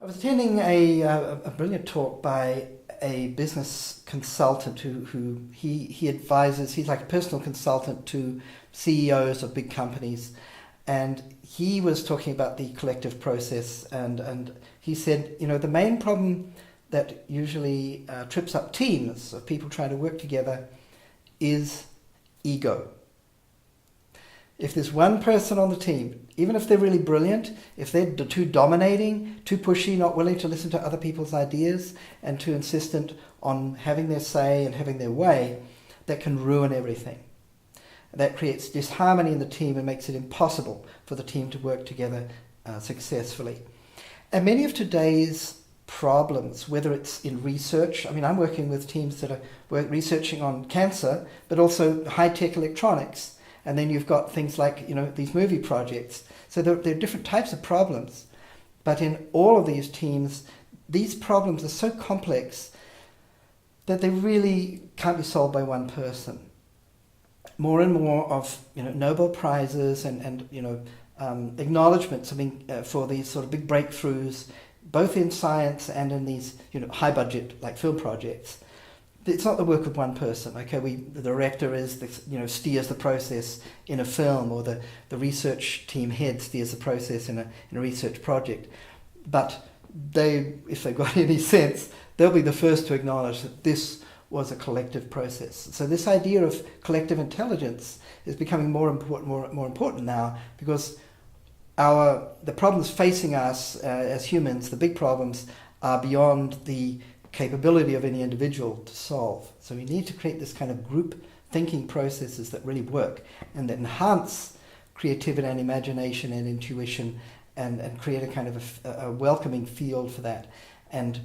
was attending a brilliant talk by a business consultant who he advises. He's like a personal consultant to CEOs of big companies, and he was talking about the collective process, and he said, the main problem that usually trips up teams of people trying to work together is ego. If there's one person on the team, even if they're really brilliant, if they're too dominating, too pushy, not willing to listen to other people's ideas, and too insistent on having their say and having their way, that can ruin everything. That creates disharmony in the team and makes it impossible for the team to work together successfully. And many of today's problems, whether it's in research, I'm working with teams that are researching on cancer, but also high-tech electronics. And then you've got things like, these movie projects. So there are different types of problems. But in all of these teams, these problems are so complex that they really can't be solved by one person. More and more of Nobel Prizes and acknowledgements for these sort of big breakthroughs, both in science and in these high budget like film projects. It's not the work of one person. The director steers the process in a film, or the research team head steers the process in a research project. But if they've got any sense, they'll be the first to acknowledge that this was a collective process. So this idea of collective intelligence is becoming more important now, because the problems facing us as humans, the big problems, are beyond the capability of any individual to solve. So we need to create this kind of group thinking processes that really work and that enhance creativity and imagination and intuition, and create a kind of a welcoming field for that. And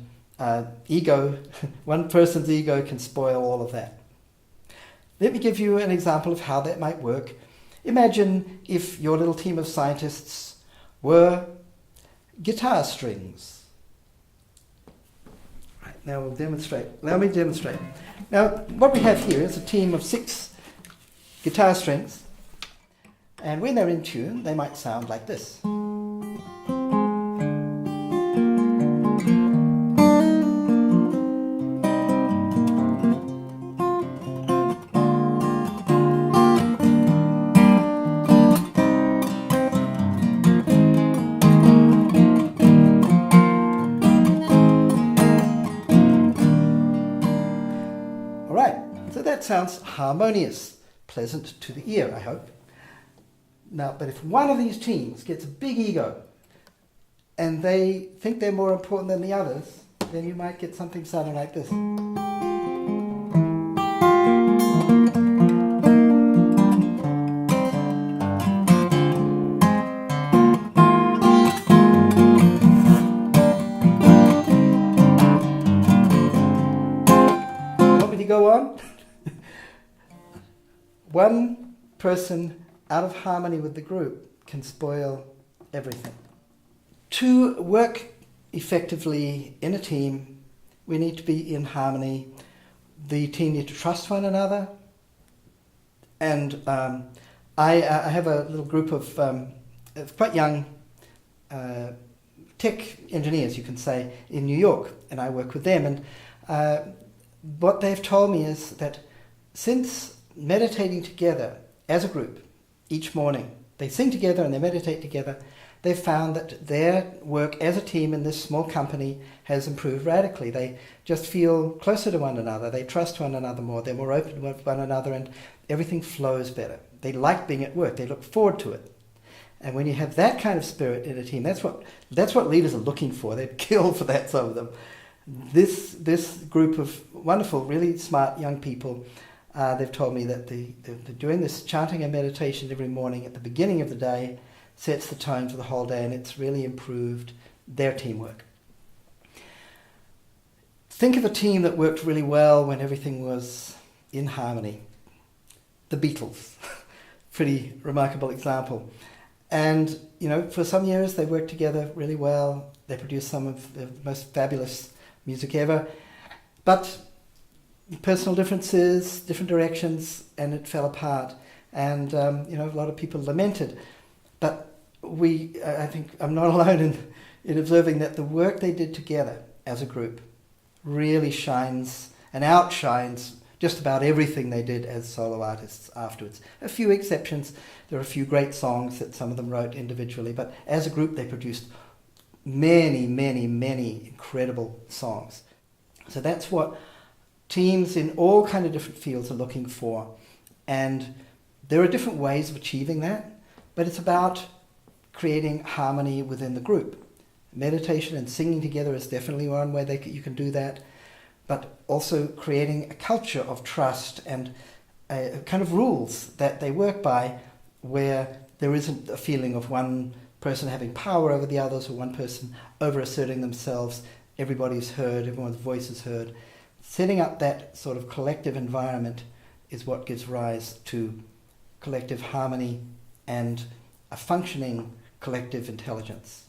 ego, one person's ego can spoil all of that. Let me give you an example of how that might work. Imagine if your little team of scientists were guitar strings. Now we'll demonstrate. Let me demonstrate. Now what we have here is a team of 6 guitar strings, and when they're in tune they might sound like this. Sounds harmonious, pleasant to the ear, I hope. Now, but if one of these teams gets a big ego and they think they're more important than the others, then you might get something sounding like this. Want me to go on? One person out of harmony with the group can spoil everything. To work effectively in a team, we need to be in harmony. The team need to trust one another. And I have a little group of quite young tech engineers, you can say, in New York, and I work with them. And what they've told me is that since meditating together as a group each morning, they sing together and they meditate together, they've found that their work as a team in this small company has improved radically. They just feel closer to one another, they trust one another more, they're more open with one another, and everything flows better. They like being at work, they look forward to it. And when you have that kind of spirit in a team, that's what leaders are looking for. They'd kill for that, some of them. This group of wonderful, really smart young people, they've told me that they're doing this chanting and meditation every morning at the beginning of the day, sets the tone for the whole day, and it's really improved their teamwork. Think of a team that worked really well when everything was in harmony. The Beatles, pretty remarkable example. And, for some years they worked together really well. They produced some of the most fabulous music ever. But personal differences, different directions, and it fell apart. And, a lot of people lamented. But I think I'm not alone in observing that the work they did together as a group really shines and outshines just about everything they did as solo artists afterwards. A few exceptions. There are a few great songs that some of them wrote individually, but as a group they produced many, many, many incredible songs. So that's what teams in all kind of different fields are looking for. And there are different ways of achieving that, but it's about creating harmony within the group. Meditation and singing together is definitely one way you can do that, but also creating a culture of trust and a kind of rules that they work by, where there isn't a feeling of one person having power over the others or one person over-asserting themselves. Everybody's heard, everyone's voice is heard. Setting up that sort of collective environment is what gives rise to collective harmony and a functioning collective intelligence.